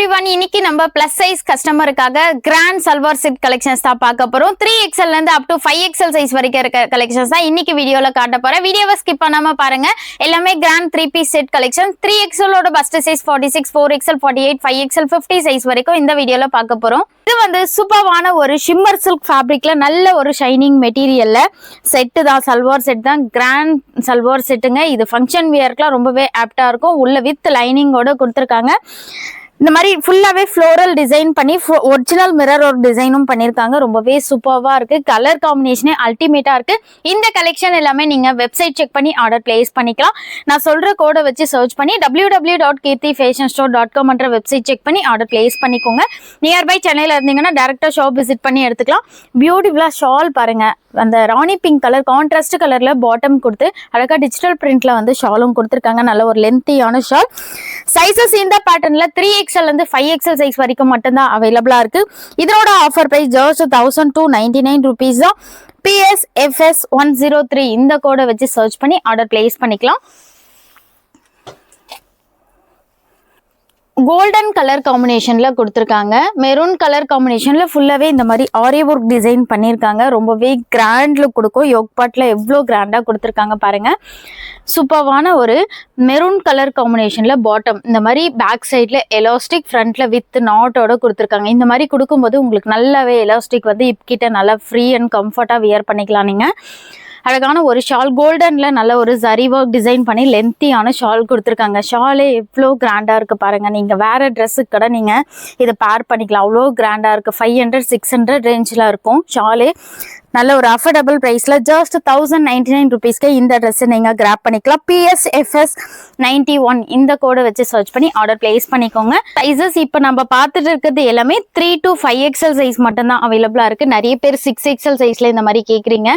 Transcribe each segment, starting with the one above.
everyone, இன்னைக்கு நம்ம plus size கஸ்டமருக்காக கிராண்ட் சல்வார் செட் கலெக்ஷன்ஸ் தான் பார்க்க போறோம். 3XL ல இருந்து அப் டு 5XL சைஸ் வரைக்கும் இருக்க கலெக்ஷன்ஸ் தான் இன்னைக்கு வீடியோல காட்ட போறேன். வீடியோவை ஸ்கிப் பண்ணாம பாருங்க. எல்லாமே grand 3 piece set collection. 3XL ஓட first size 46, 4XL, 48, 5XL, 50 size வரைக்கும் இந்த வீடியோல பார்க்க போறோம். இது வந்து சூப்பரான ஒரு ஷிம்மர் சில்க் ஃபேப்ரிக்ல நல்ல ஒரு ஷைனிங் மெட்டீரியல்ல செட் தான், சல்வார் செட் தான், கிராண்ட் சல்வார் செட்டுங்க. இது ஃபங்க்ஷன் வியர்க்குலாம் ரொம்பவே ஆப்டா இருக்கும். உள்ள வித் லைனிங்கோட கொடுத்துருக்காங்க. இந்த மாதிரி ஃபுல்லாவே ஃப்ளோரல் டிசைன் பண்ணி ஒரிஜினல் மிரர் ஒரு டிசைனும் பண்ணிருக்காங்க. ரொம்பவே சூப்பர்வா இருக்கு. கலர் காம்பினேஷனே அல்டிமேட்டா இருக்கு. இந்த கலெக்ஷன் எல்லாமே நீங்க வெப்சைட் செக் பண்ணி ஆர்டர் பிளேஸ் பண்ணிக்கலாம். நான் சொல்ற கோடை வச்சு சர்ச் பண்ணி www.kirthifashionstore.com என்ற வெப்சைட் செக் பண்ணி ஆர்டர் பிளேஸ் பண்ணிக்கோங்க. நியர்பை சென்னையில இருந்தீங்கன்னா டைரக்டா ஷாப் விசிட் பண்ணி எடுத்துக்கலாம். பியூட்டிஃபுல்லா ஷால் பாருங்க. அந்த ராணி பிங்க் கலர் கான்ட்ராஸ்ட் கலர்ல பாட்டம் கொடுத்து அழகா டிஜிட்டல் பிரிண்ட்ல வந்து ஷாலும் கொடுத்துருக்காங்க. நல்ல ஒரு லென்த்தியான ஷால். சைசஸ் இந்த பேட்டர்ன்ல 3XL இருந்து 5XL சைஸ் வரைக்கும் மட்டும்தான் அவைலபிளா இருக்கு. இதோட ஆஃபர் பிரைஸ் ஜஸ்ட் 1299 rupees தான். PSFS 103 இந்த கோடை வச்சு சர்ச் பண்ணி ஆர்டர் பிளேஸ் பண்ணிக்கலாம். கோல்டன் கலர் காம்பினேஷன்ல கொடுத்துருக்காங்க. மெரூன் கலர் காம்பினேஷன்ல ஃபுல்லாவே இந்த மாதிரி ஆரி ஒர்க் டிசைன் பண்ணியிருக்காங்க. ரொம்பவே கிராண்ட் லுக் கொடுக்கும். யோக் பார்ட்ல எவ்வளோ கிராண்டா கொடுத்துருக்காங்க பாருங்க. சூப்பர்வான ஒரு மெரூன் கலர் காம்பினேஷன்ல பாட்டம் இந்த மாதிரி பேக் சைட்ல எலாஸ்டிக், ஃப்ரண்ட்ல வித் நாட்டோட கொடுத்துருக்காங்க. இந்த மாதிரி கொடுக்கும்போது உங்களுக்கு நல்லாவே எலாஸ்டிக் வந்து இப்கிட்ட நல்லா ஃப்ரீ அண்ட் கம்ஃபர்ட்டா வியர் பண்ணிக்கலாம். நீங்க அழகான ஒரு ஷால் கோல்டன்ல நல்ல ஒரு ஜரி ஒர்க் டிசைன் பண்ணி லென்த்தியான ஷால் கொடுத்துருக்காங்க. ஷாலே எவ்வளோ கிராண்டா இருக்கு பாருங்க. நீங்க வேற ட்ரெஸ்ஸுக்கு கூட நீங்க இதை பேர் பண்ணிக்கலாம். அவ்வளோ கிராண்டா இருக்கு. 500, 600 ரேஞ்சில் இருக்கும் ஷாலே. நல்ல ஒரு அஃபோர்டபுள் ப்ரைஸில் ஜஸ்ட் 1099 rupeesக்கு இந்த ட்ரெஸ்ஸை நீங்கள் கிராப் பண்ணிக்கலாம். PSFS 91 இந்த கோடை வச்சு சர்ச் பண்ணி ஆர்டர் பிளேஸ் பண்ணிக்கோங்க. சைஸஸ் இப்போ நம்ம பார்த்துட்டு இருக்கிறது எல்லாமே 3 to 5XL சைஸ் மட்டும்தான் அவைலபிளாக இருக்குது. நிறைய பேர் 6XL சைஸில் இந்த மாதிரி கேட்குறீங்க.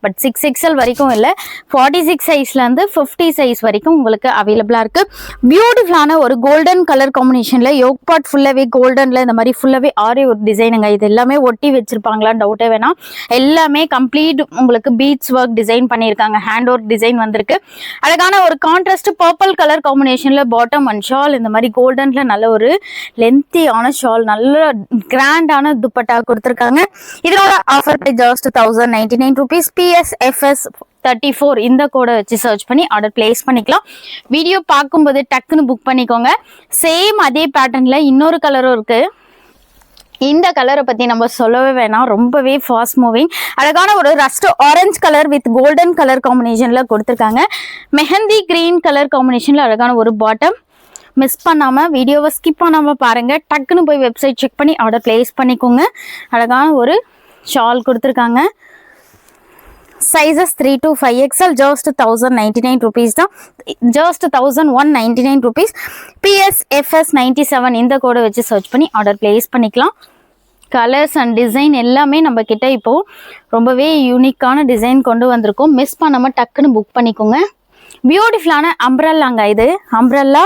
பட் 6XL வரைக்கும் இல்லை, 46 சைஸ்லேருந்து 50 சைஸ் வரைக்கும் உங்களுக்கு அவைலபிளாக இருக்குது. பியூட்டிஃபுல்லான ஒரு கோல்டன் கலர் காம்பினேஷனில் யோக் பார்ட் ஃபுல்லாகவே கோல்டனில் இந்த மாதிரி ஃபுல்லாகவே ஆரி ஒரு டிசைனுங்க. இது எல்லாமே ஒட்டி வச்சிருப்பாங்களான்னு டவுட்டே வேணாம். எல்லாமே கம்ப்ளீட் உங்களுக்கு பீட்ஸ் ஒர்க் டிசைன் பண்ணியிருக்காங்க. ஹேண்ட் ஒர்க் டிசைன் வந்திருக்கு. அழகான ஒரு கான்ட்ராஸ்ட் பர்பிள் கலர் காம்பினேஷன்ல பாட்டம் அண்ட் ஷால் இந்த மாதிரி கோல்டன்ல நல்ல ஒரு லென்த்தியான ஷால், நல்ல கிராண்டான துப்பட்டா கொடுத்துருக்காங்க. இதனோட offer price just 1099 rupees. PSFS 34 இந்த கோடை வச்சு சர்ச் பண்ணி ஆர்டர் பிளேஸ் பண்ணிக்கலாம். வீடியோ பார்க்கும்போது டக்குன்னு புக் பண்ணிக்கோங்க. சேம் அதே பேட்டர்ன்ல இன்னொரு கலரும் இருக்கு. இந்த கலரை பத்தி நம்ம சொல்லவே வேணாம். ரொம்பவே ஃபாஸ்ட் மூவிங். அழகான ஒரு rust orange colour with golden colour காம்பினேஷன்ல கொடுத்துருக்காங்க. மெஹந்தி கிரீன் கலர் காம்பினேஷன்ல அழகான ஒரு பாட்டம். மிஸ் பண்ணாம வீடியோவை ஸ்கிப் பண்ணாம பாருங்க. டக்குன்னு போய் வெப்சைட் செக் பண்ணி ஆர்டர் பிளேஸ் பண்ணிக்கோங்க. அழகான ஒரு ஷால் கொடுத்துருக்காங்க. Sizes 3 to 5XL just 1099 rupees தான். Just 1199 rupees. PSFS 97 இந்த கோடை வச்சு சர்ச் பண்ணி ஆர்டர் பிளேஸ் பண்ணிக்கலாம். கலர்ஸ் அண்ட் டிசைன் எல்லாமே நம்ம கிட்ட இப்போ ரொம்பவே யூனிக்கான டிசைன் கொண்டு வந்திருக்கோம். மிஸ் பண்ணாமல் டக்குன்னு புக் பண்ணிக்கோங்க. பியூட்டிஃபுல்லான அம்ப்ரெல்லாங்க இது. அம்ப்ரெல்லா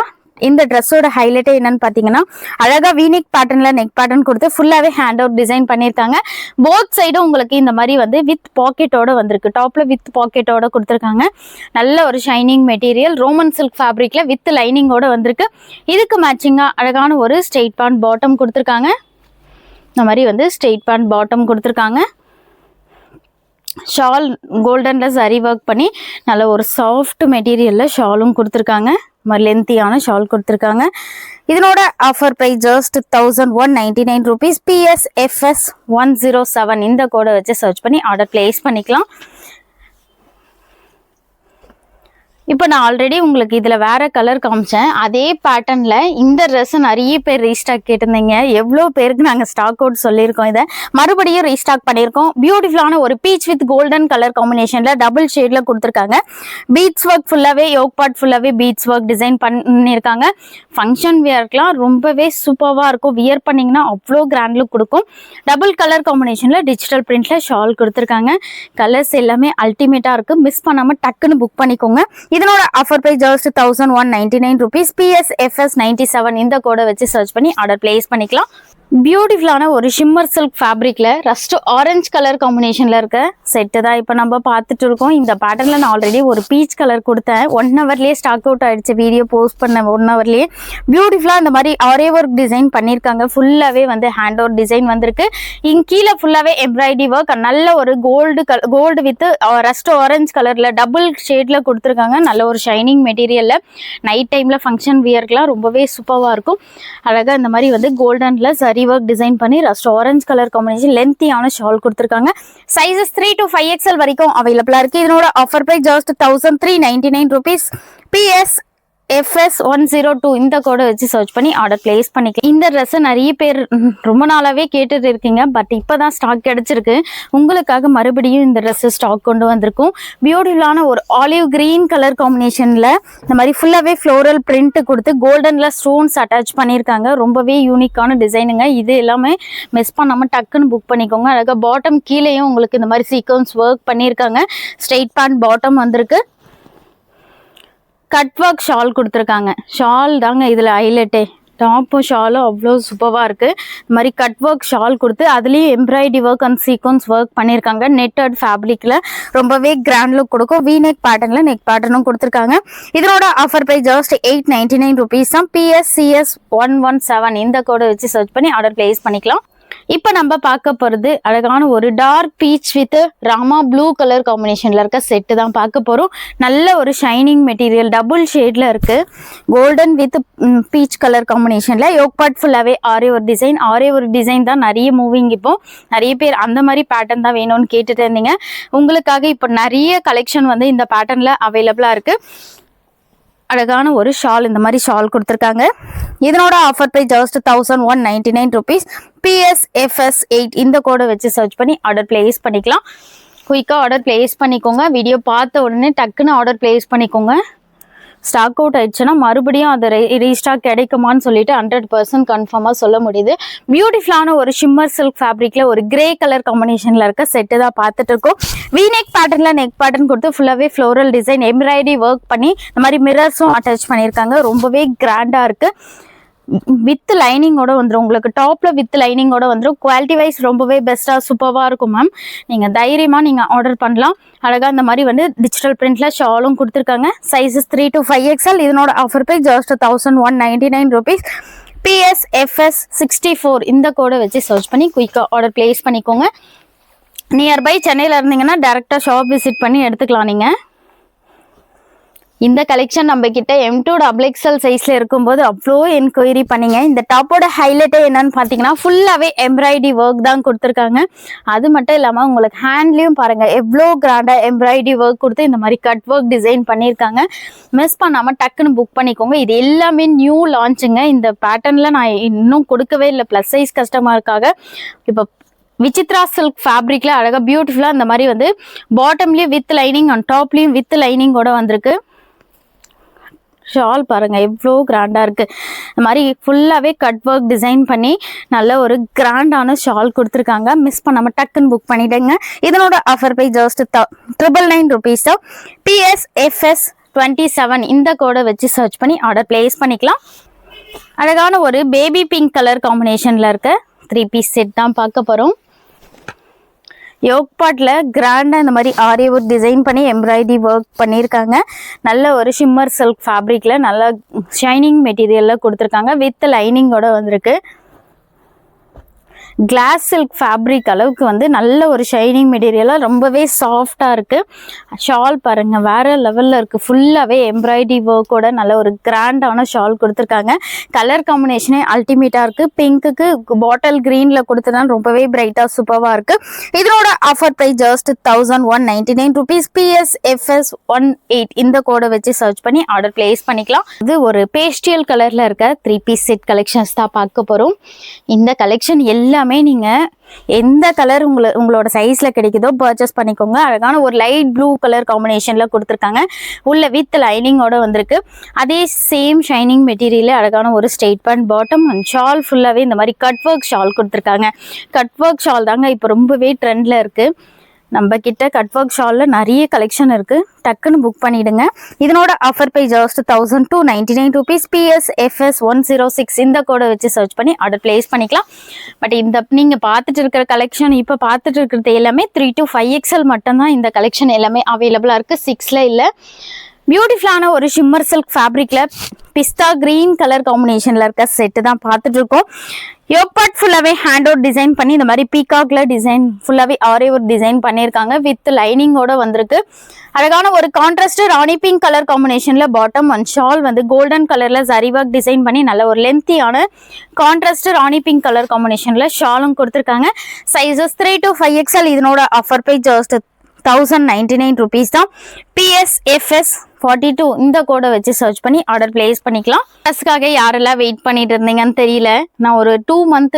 இந்த ட்ரெஸ்ஸோட ஹைலைட்டே என்னன்னு பார்த்தீங்கன்னா அழகா வீனிக் பேட்டர்ன்ல நெக் பேட்டர்ன் கொடுத்து ஃபுல்லாவே ஹேண்ட் அவுட் டிசைன் பண்ணியிருக்காங்க. போத் சைடும் உங்களுக்கு இந்த மாதிரி வந்து வித் பாக்கெட்டோட வந்திருக்கு. டாப்ல வித் பாக்கெட்டோட கொடுத்துருக்காங்க. நல்ல ஒரு ஷைனிங் மெட்டீரியல் ரோமன் சில்க் ஃபேப்ரிக்ல வித் லைனிங்கோட வந்திருக்கு. இதுக்கு மேட்சிங்கா அழகான ஒரு ஸ்ட்ரெயிட் பேண்ட் பாட்டம் கொடுத்துருக்காங்க. இந்த மாதிரி வந்து ஸ்ட்ரெயிட் பேண்ட் பாட்டம் கொடுத்துருக்காங்க. ஷால் கோல்டன்ல சரி ஒர்க் பண்ணி நல்ல ஒரு சாஃப்ட் மெட்டீரியல்ல ஷாலும் கொடுத்துருக்காங்க. லென்த்தியான ஷால் கொடுத்துருக்காங்க. இதனோட offer price just 1199 rupees. PSFS 107 இந்த கோடை வச்சு சர்ச் பண்ணி ஆர்டர் பிளேஸ் பண்ணிக்கலாம். இப்போ நான் ஆல்ரெடி உங்களுக்கு இதில் வேற கலர் காமிச்சேன். அதே பேட்டர்னில் இந்த ட்ரெஸ் நிறைய பேர் ரீஸ்டாக் கேட்டிருந்தீங்க. எவ்வளோ பேருக்கு நாங்கள் ஸ்டாக் அவுட் சொல்லியிருக்கோம். இதை மறுபடியும் ரீஸ்டாக் பண்ணியிருக்கோம். பியூட்டிஃபுல்லான ஒரு பீச் வித் கோல்டன் கலர் காம்பினேஷனில் டபுள் ஷேடில் கொடுத்துருக்காங்க. பீட்ஸ் ஒர்க் ஃபுல்லாகவே யோக் பார்ட் ஃபுல்லாகவே பீட்ஸ் ஒர்க் டிசைன் பண்ணியிருக்காங்க. ஃபங்க்ஷன் வியர்க்கெலாம் ரொம்பவே சூப்பராக இருக்கும். வியர் பண்ணிங்கன்னா அவ்வளோ கிராண்ட் லுக் கொடுக்கும். டபுள் கலர் காம்பினேஷனில் டிஜிட்டல் பிரிண்டில் ஷால் கொடுத்துருக்காங்க. கலர்ஸ் எல்லாமே அல்டிமேட்டாக இருக்குது. மிஸ் பண்ணாமல் டக்குன்னு புக் பண்ணிக்கோங்க. இதனோட offer price just 1199 rupees. PSFS 97 இந்த கோடை வச்சு சர்ச் பண்ணி ஆர்டர் பிளேஸ் பண்ணிக்கலாம். பியூட்டிஃபுல்லான ஒரு ஷிம்மர் சில்க் ஃபேப்ரிக்ல ரஸ்ட் ஆரஞ்சு கலர் காம்பினேஷன்ல இருக்க செட்டு தான் இப்போ நம்ம பார்த்துட்டு இருக்கோம். இந்த பேட்டர்ல நான் ஆல்ரெடி ஒரு பீச் கலர் கொடுத்தேன். 1 ஹவர்லேயே ஸ்டாக் அவுட் ஆயிடுச்சு. வீடியோ போஸ்ட் பண்ண 1 ஹவர்லேயே பியூட்டிஃபுல்லா இந்த மாதிரி ஆரே ஒர்க் டிசைன் பண்ணியிருக்காங்க. ஃபுல்லாவே வந்து ஹேண்ட் ஒர்க் டிசைன் வந்திருக்கு. இங்க கீழே ஃபுல்லாவே எம்ப்ராய்டரி ஒர்க், நல்ல ஒரு கோல்டு வித் ரஸ்ட் ஆரஞ்சு கலர்ல டபுள் ஷேட்ல கொடுத்துருக்காங்க. நல்ல ஒரு ஷைனிங் மெட்டீரியல்ல நைட் டைம்ல ஃபங்க்ஷன் வியர்க்குலாம் ரொம்பவே சூப்பராக இருக்கும். அழகா இந்த மாதிரி வந்து கோல்டன்ல சரி ஒர்க் டிசைன் பண்ணி ரஸ்ட் ஆரஞ்சு கலர் காம்பினேஷன் லென்த்தியான ஷால் கொடுத்துருக்காங்க. சைஸஸ் 3 to 5XL வரைக்கும் அவைலபிளா இருக்கு. இதனோட offer price just 1399 rupees. PS FS 102 இந்த கோடை வச்சு சர்ச் பண்ணி ஆர்டர் பிளேஸ் பண்ணிக்கலாம். இந்த ட்ரெஸ் நிறைய பேர் ரொம்ப நாளாவே கேட்டுட்டு இருக்கீங்க. பட் இப்பதான் ஸ்டாக் கிடைச்சிருக்கு. உங்களுக்காக மறுபடியும் இந்த ட்ரெஸ் ஸ்டாக் கொண்டு வந்திருக்கும். பியூட்டிஃபுல்லான ஒரு ஆலிவ் கிரீன் கலர் காம்பினேஷன்ல இந்த மாதிரி ஃபுல்லாவே ஃப்ளோரல் பிரிண்ட் கொடுத்து கோல்டன்ல ஸ்டோன்ஸ் அட்டாச் பண்ணியிருக்காங்க. ரொம்பவே யூனிக்கான டிசைனுங்க. இது எல்லாமே மிஸ் பண்ணாம டக்குன்னு புக் பண்ணிக்கோங்க. அழகா பாட்டம் கீழேயும் உங்களுக்கு இந்த மாதிரி சீக்வன்ஸ் ஒர்க் பண்ணியிருக்காங்க. ஸ்ட்ரெயிட் பேண்ட் பாட்டம் வந்திருக்கு. கட் ஒர்க் ஷால் கொடுத்துருக்காங்க. ஷால் தாங்க இதில் ஹைலைட்டே. டாப்பும் ஷாலும் அவ்வளோ சூப்பராக இருக்குது. இந்த மாதிரி கட் ஒர்க் ஷால் கொடுத்து அதுலேயும் embroidery work and sequence work பண்ணியிருக்காங்க. நெட்டட் ஃபேப்ரிக்கில் ரொம்பவே கிராண்ட் லுக் கொடுக்கும். வி நெக் பேட்டர்னில் நெக் பேட்டர்னும் கொடுத்துருக்காங்க. இதனோட ஆஃபர் ப்ரைஸ் ஜஸ்ட் 899 rupees தான். PSCS 117 இந்த கோடை வச்சு சர்ச் பண்ணி ஆர்டர் பிளேஸ் பண்ணிக்கலாம். இப்போ நம்ம பார்க்க போகிறது அழகான ஒரு dark peach with Rama blue colour காம்பினேஷனில் இருக்க செட்டு தான் பார்க்க போகிறோம். நல்ல ஒரு ஷைனிங் மெட்டீரியல் டபுள் ஷேடில் இருக்குது. கோல்டன் வித் பீச் கலர் காம்பினேஷனில் யோக் பார்ட் ஃபுல்லாகவே ஆரே ஒரு டிசைன் தான் நிறைய மூவிங். இப்போ நிறைய பேர் அந்த மாதிரி பேட்டர்ன் தான் வேணும்னு கேட்டுட்டு இருந்தீங்க. உங்களுக்காக இப்போ நிறைய கலெக்ஷன் வந்து இந்த பேட்டர்னில் அவைலபிளாக இருக்குது. அழகான ஒரு ஷால் இந்த மாதிரி ஷால் கொடுத்துருக்காங்க. இதனோட offer price just 1199 rupees. PSFS 8 இந்த கோடை வச்சு சர்ச் பண்ணி ஆர்டர் பிளேஸ் பண்ணிக்கலாம். குயிக்காக ஆர்டர் பிளேஸ் பண்ணிக்கோங்க. வீடியோ பார்த்த உடனே டக்குன்னு ஆர்டர் பிளேஸ் பண்ணிக்கோங்க. ஸ்டாக் அவுட் ஆயிடுச்சுன்னா மறுபடியும் அது ரீஸ்டாக் கிடைக்குமான்னு சொல்லிட்டு 100% கன்ஃபார்மாக சொல்ல முடியுது. பியூட்டிஃபுல்லான ஒரு ஷிம்மர் சில்க் ஃபேப்ரிக்ல ஒரு கிரே கலர் காம்பினேஷன்ல இருக்க செட்டு தான் பார்த்துட்டு இருக்கோம். வி நெக் பேட்டர்ன்ல நெக் பேட்டர்ன் கொடுத்து ஃபுல்லாவே ஃப்ளோரல் டிசைன் எம்ப்ராய்டரி ஒர்க் பண்ணி இந்த மாதிரி மிரர்ஸும் அட்டாச் பண்ணியிருக்காங்க. ரொம்பவே கிராண்டா இருக்கு. வித் லைனிங்கோட வந்துடும். உங்களுக்கு டாப்ல வித் லைனிங்கோட வந்துடும். குவாலிட்டி வைஸ் ரொம்பவே பெஸ்ட்டாக சூப்பராக இருக்கும் மேம். நீங்கள் தைரியமாக நீங்கள் ஆர்டர் பண்ணலாம். அழகாக இந்த மாதிரி வந்து டிஜிட்டல் பிரிண்ட்ல ஷாலும் கொடுத்துருக்காங்க. Sizes 3 to 5XL. இதனோட offer price just 1199 rupees. PSFS 64 இந்த கோடை வச்சு சர்ச் பண்ணி குயிக்காக ஆர்டர் பிளேஸ் பண்ணிக்கோங்க. நியர்பை சென்னையில் இருந்தீங்கன்னா டேரெக்டாக ஷாப் விசிட் பண்ணி எடுத்துக்கலாம். நீங்கள் இந்த கலெக்ஷன் நம்ம கிட்ட M2 XXL சைஸ்ல இருக்கும்போது அவ்வளோ என்கொயரி பண்ணீங்க. இந்த டாப்போட ஹைலைட்டே என்னன்னு பார்த்தீங்கன்னா ஃபுல்லாகவே எம்ப்ராய்டரி ஒர்க் தான் கொடுத்துருக்காங்க. அது மட்டும் இல்லாமல் உங்களுக்கு ஹேண்ட்லேயும் பாருங்கள் எவ்வளோ கிராண்டாக எம்ப்ராய்டரி ஒர்க் கொடுத்து இந்த மாதிரி கட் ஒர்க் டிசைன் பண்ணியிருக்காங்க. மிஸ் பண்ணாமல் டக்குன்னு புக் பண்ணிக்கோங்க. இது எல்லாமே நியூ லான்ச்சுங்க. இந்த பேட்டர்னில் நான் இன்னும் கொடுக்கவே இல்லை ப்ளஸ் சைஸ் கஸ்டமருக்காக. இப்போ விசித்ரா சில்க் ஃபேப்ரிக்ல அழகாக பியூட்டிஃபுல்லாக இந்த மாதிரி வந்து பாட்டம்லேயும் வித் லைனிங் அண்ட் டாப்லேயும் வித் லைனிங்கோட வந்திருக்கு. ஷால் பாருங்க எவ்வளோ கிராண்டா இருக்கு. இந்த மாதிரி ஃபுல்லாவே கட் ஒர்க் டிசைன் பண்ணி நல்ல ஒரு கிராண்டான ஷால் கொடுத்துருக்காங்க. மிஸ் பண்ணாம டக்குன்னு புக் பண்ணிடுங்க. இதனோட offer price just 999 rupees. PSFS 27 இந்த கோடை வச்சு சர்ச் பண்ணி ஆர்டர் பிளேஸ் பண்ணிக்கலாம். அழகான ஒரு பேபி பிங்க் கலர் காம்பினேஷன்ல இருக்க 3 piece செட் தான் பார்க்க போறோம். யோக் பார்ட்ல கிராண்டா இந்த மாதிரி ஆரி ஒர்க் டிசைன் பண்ணி எம்ப்ராய்டரி ஒர்க் பண்ணியிருக்காங்க. நல்ல ஒரு ஷிம்மர் சில்க் ஃபேப்ரிக்ல நல்ல ஷைனிங் மெட்டீரியல்ல கொடுத்துருக்காங்க. வித் லைனிங்கோட வந்திருக்கு. கிளாஸ் சில்க் ஃபேப்ரிக் அளவுக்கு வந்து நல்ல ஒரு ஷைனிங் மெட்டீரியலாக ரொம்பவே சாஃப்டாக இருக்குது. ஷால் பாருங்கள் வேறு லெவலில் இருக்குது. ஃபுல்லாகவே எம்ப்ராய்டரி ஒர்க்கோட நல்ல ஒரு கிராண்டான ஷால் கொடுத்துருக்காங்க. கலர் காம்பினேஷனே அல்டிமேட்டாக இருக்குது. பிங்க்குக்கு பாட்டில் க்ரீனில் கொடுத்ததுனால ரொம்பவே பிரைட்டாக சூப்பராக இருக்குது. இதனோட offer price just 1199 rupees. PSFS 18 இந்த கோடை வச்சு சர்ச் பண்ணி ஆர்டர் பிளேஸ் பண்ணிக்கலாம். இது ஒரு பேஸ்டியல் கலரில் இருக்க 3 piece செட் கலெக்ஷன்ஸ் தான் பார்க்க போகிறோம். இந்த கலெக்ஷன் எல்லாம் நீங்க எந்த கலர் உங்களோட சைஸ்ல கிடைக்குதோ பர்ச்சேஸ் பண்ணிக்கோங்க. அழகான ஒரு லைட் ப்ளூ கலர் காம்பினேஷன்ல கொடுத்துருக்காங்க. உள்ள வித் லைனிங்கோட வந்திருக்கு. அதே சேம் ஷைனிங் மெட்டீரியல் அழகான ஒரு straight pant bottom and shawl ஃபுல்லாவே இந்த மாதிரி கட் ஒர்க் ஷால் கொடுத்துருக்காங்க. கட் ஒர்க் ஷால் தாங்க இப்போ ரொம்பவே ட்ரெண்ட்ல இருக்கு. நம்ம கிட்ட கட் ஒர்க் ஷால்ல நிறைய கலெக்ஷன் இருக்கு, டக்குன்னு புக் பண்ணிடுங்க. இதனோட offer by just 1299 rupees. PSFS 106 இந்த கோடை வச்சு சர்ச் பண்ணி ஆர்டர் பிளேஸ் பண்ணிக்கலாம். பட் இந்த நீங்க பார்த்துட்டு இருக்கிற கலெக்ஷன் இப்போ பார்த்துட்டு இருக்கிறது எல்லாமே 3 to 5XL மட்டும்தான் இந்த கலெக்ஷன் எல்லாமே அவைலபிளா இருக்கு, 6ல இல்லை. பியூட்டிஃபுல்லான ஒரு ஷிம்மர் சில்க் ஃபேப்ரிக்ல பிஸ்தா கிரீன் கலர் காம்பினேஷன்ல இருக்க செட்டு தான் பார்த்துட்டு இருக்கோம். யோக் பார்ட் ஃபுல்லாவே ஹேண்ட் ஒர்க் டிசைன் பண்ணி இந்த மாதிரி பீகாக்ல டிசைன் ஃபுல்லாவே ஆரி ஒர்க் டிசைன் பண்ணியிருக்காங்க. வித் லைனிங்கோட வந்திருக்கு. அழகான ஒரு கான்ட்ராஸ்ட் ராணி பிங்க் கலர் காம்பினேஷன்ல பாட்டம் அண்ட் ஷால் வந்து கோல்டன் கலர்ல ஜரி ஒர்க் டிசைன் பண்ணி நல்ல ஒரு லென்த்தியான கான்ட்ராஸ்ட் ராணி பிங்க் கலர் காம்பினேஷன்ல ஷாலும் கொடுத்துருக்காங்க. Sizes 3 to 5XL. இதனோட ஆஃபர் பை ஜஸ்ட் 1099 rupees தான். PSFS 42 இந்த கோடை வச்சு சர்ச் பண்ணி ஆர்டர் பிளேஸ் பண்ணிக்கலாம். ட்ரெஸ்க்காக யாரெல்லாம் வெயிட் பண்ணிட்டு இருந்தீங்கன்னு தெரியல, நான் ஒரு 2 month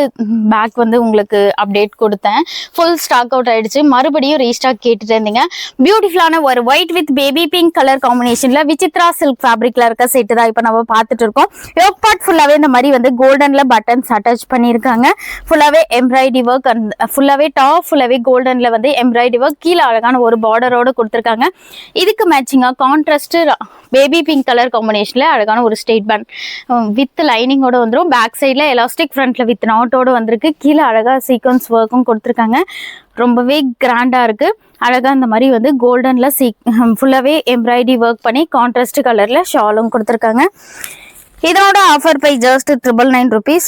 பேக் வந்து உங்களுக்கு அப்டேட் கொடுத்தேன், ஃபுல் ஸ்டாக் அவுட் ஆயிடுச்சு. மறுபடியும் ரீஸ்டாக் கேட்டுட்டு இருந்தீங்க. பியூட்டிஃபுல்லான ஒரு white with baby pink colour காம்பினேஷன்ல விசித்ரா சில்க் ஃபேப்ரிக்ல இருக்க செட்டு தான் இப்போ நம்ம பார்த்துட்டு இருக்கோம். யோக் பார்ட் ஃபுல்லாவே இந்த மாதிரி வந்து கோல்டன்ல பட்டன்ஸ் அட்டாச் பண்ணியிருக்காங்க. ஃபுல்லாவே எம்ப்ராய்டரி ஒர்க் அண்ட் ஃபுல்லாவே டாப் ஃபுல்லாவே கோல்டன்ல வந்து எம்ப்ராய்டரி ஒர்க், கீழே அழகான ஒரு பார்டரோட கொடுத்துருக்காங்க. இதுக்கு மேட்சிங்கா கான்ட்ராஸ்ட் பேபி பிங்க் கலர் காம்பினேஷன்ல அழகான ஒரு ஸ்டேட் பேண்ட் வித் லைனிங்கோட வந்துடும். பேக் சைட்ல எலாஸ்டிக் ஃப்ரண்ட்ல வித் நாட்டோட வந்திருக்கு. கீழே அழகா சீக்வன்ஸ் ஒர்க்கும் கொடுத்துருக்காங்க. ரொம்பவே கிராண்டா இருக்கு. அழகா இந்த மாதிரி வந்து கோல்டன்ல ஃபுல்லாவே எம்ப்ராய்டரி ஒர்க் பண்ணி கான்ட்ராஸ்ட் கலர்ல ஷாலும் கொடுத்துருக்காங்க. இதனோட offer by just 999 rupees.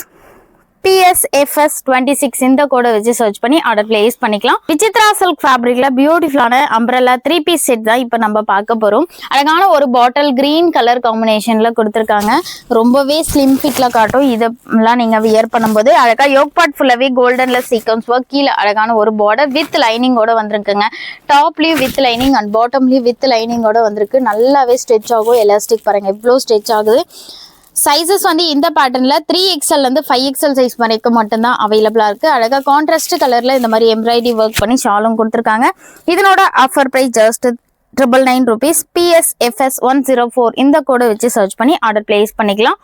PSFS 26 இந்த கோடை வச்சு சர்ச் பண்ணி ஆர்டர் பிளேஸ் பண்ணிக்கலாம். விசித்ரா சில்க் ஃபேப்ரிக்ல பியூட்டிஃபுல்லான அம்ப்ரெல்லா 3 piece செட் தான் இப்போ நம்ம பார்க்க போறோம். அழகான ஒரு பாட்டில் கிரீன் கலர் காம்பினேஷன்ல கொடுத்துருக்காங்க. ரொம்பவே ஸ்லிம் ஃபிட்ல காட்டும். இதெல்லாம் நீங்க வியர் பண்ணும்போது அழகா யோக் பார்ட் ஃபுல்லாவே கோல்டன்ல சீக்வன்ஸ் ஒர்க், கீழே அழகான ஒரு பார்டர் வித் லைனிங்கோட வந்திருக்குங்க. டாப்லயும் வித் லைனிங் அண்ட் பாட்டம்லயும் வித் லைனிங்கோட வந்திருக்கு. நல்லாவே ஸ்ட்ரெச் ஆகும். எலாஸ்டிக் பாருங்க எவ்வளோ ஸ்ட்ரெச் ஆகுது. சைஸஸ் வந்து இந்த பேட்டர்ன்ல 3XL இருந்து 5XL சைஸ் வரைக்கும் மட்டும்தான் அவைலபிளா இருக்கு. அழகா கான்ட்ராஸ்ட் கலர்ல இந்த மாதிரி எம்ப்ராய்டரி ஒர்க் பண்ணி ஷாலும் கொடுத்துருக்காங்க. இதனோட offer price just 999 rupees. PSFS 104 இந்த கோடை வச்சு சர்ச் பண்ணி ஆர்டர் பிளேஸ் பண்ணிக்கலாம்.